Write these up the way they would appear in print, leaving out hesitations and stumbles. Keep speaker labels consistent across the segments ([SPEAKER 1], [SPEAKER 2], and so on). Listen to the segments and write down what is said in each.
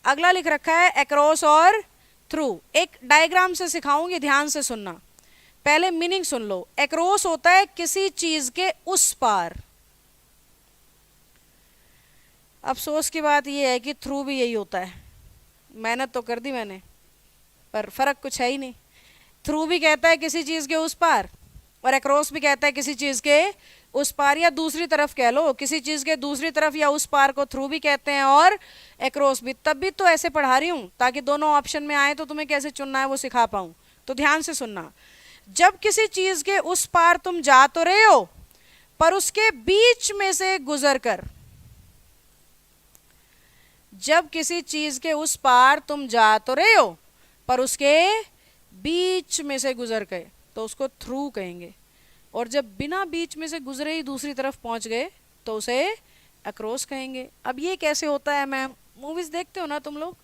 [SPEAKER 1] अगला लिख रखा है अक्रॉस और थ्रू। एक डायग्राम से सिखाऊंगी, ध्यान से सुनना। पहले मीनिंग सुन लो। अक्रॉस होता है किसी चीज के उस पार। अफसोस की बात यह है कि थ्रू भी यही होता है। मेहनत तो कर दी मैंने, पर फर्क कुछ है ही नहीं। थ्रू भी कहता है किसी चीज के उस पार, और अक्रॉस भी कहता है किसी चीज के उस पार, या दूसरी तरफ कह लो, किसी चीज के दूसरी तरफ या उस पार को थ्रू भी कहते हैं और अक्रॉस भी। तब भी तो ऐसे पढ़ा रही हूं ताकि दोनों ऑप्शन में आए तो तुम्हें कैसे चुनना है वो सिखा पाऊं। तो ध्यान से सुनना। जब किसी चीज के उस पार तुम जा तो रहे हो, पर उसके बीच में से गुजर कर, जब किसी चीज के उस पार तुम जा तो रहे हो पर उसके बीच में से गुजर गए तो उसको थ्रू कहेंगे, और जब बिना बीच में से गुजरे ही दूसरी तरफ पहुंच गए तो उसे अक्रॉस कहेंगे। अब ये कैसे होता है मैम? मूवीज देखते हो ना तुम लोग?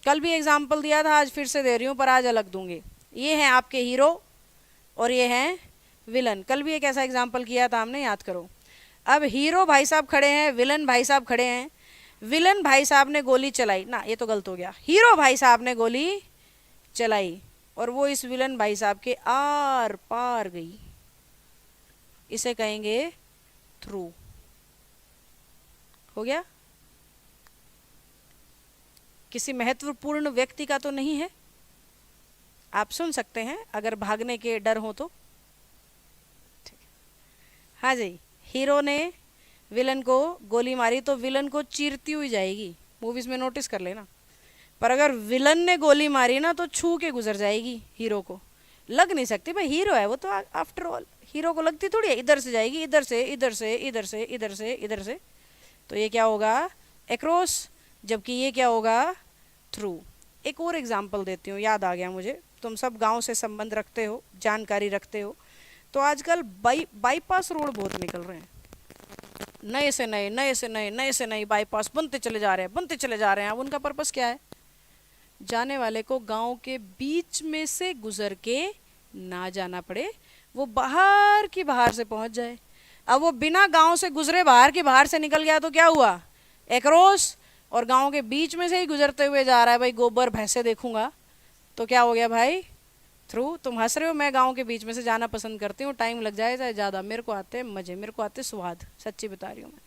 [SPEAKER 1] कल भी एग्जाम्पल दिया था, आज फिर से दे रही हूं, पर आज अलग दूंगी। ये हैं आपके हीरो और ये हैं विलन। कल भी एक ऐसा एग्जाम्पल किया था हमने, याद करो। अब हीरो भाई साहब खड़े हैं, विलन भाई साहब खड़े हैं। विलन भाई साहब ने गोली चलाई ना, ये तो गलत हो गया। हीरो भाई साहब ने गोली चलाई और वो इस विलन भाई साहब के आर पार गई, इसे कहेंगे थ्रू। हो गया? किसी महत्वपूर्ण व्यक्ति का तो नहीं है, आप सुन सकते हैं अगर भागने के डर हो तो। हाँ जी, हीरो ने विलन को गोली मारी तो विलन को चीरती हुई जाएगी, मूवीज में नोटिस कर लेना। पर अगर विलन ने गोली मारी ना तो छू के गुजर जाएगी, हीरो को लग नहीं सकती। भाई हीरो है वो तो, आफ्टर ऑल हीरो को लगती थोड़ी है। इधर से जाएगी, इधर से, इधर से, इधर से, इधर से, इधर से। तो ये क्या होगा? अक्रॉस। जबकि ये क्या होगा? थ्रू। एक और एग्जाम्पल देती हूँ, याद आ गया मुझे। तुम सब गांव से संबंध रखते हो, जानकारी रखते हो, तो आजकल बाईपास रोड बहुत निकल रहे हैं। नए से नए, नए से नए, नए से नए बाईपास बनते चले जा रहे हैं, बनते चले जा रहे हैं। अब उनका पर्पस क्या है? जाने वाले को गांव के बीच में से गुजर के ना जाना पड़े, वो बाहर की बाहर से पहुंच जाए। अब वो बिना गांव से गुजरे बाहर की बाहर से निकल गया तो क्या हुआ? अक्रॉस। और गांव के बीच में से ही गुजरते हुए जा रहा है, भाई गोबर भैंसे देखूंगा, तो क्या हो गया भाई? थ्रू। तुम हंस रहे हो, मैं गांव के बीच में से जाना पसंद करती हूँ, टाइम लग जाए चाहे ज़्यादा, मेरे को आते हैं मजे, मेरे को आते स्वाद, सच्ची बता रही हूँ मैं।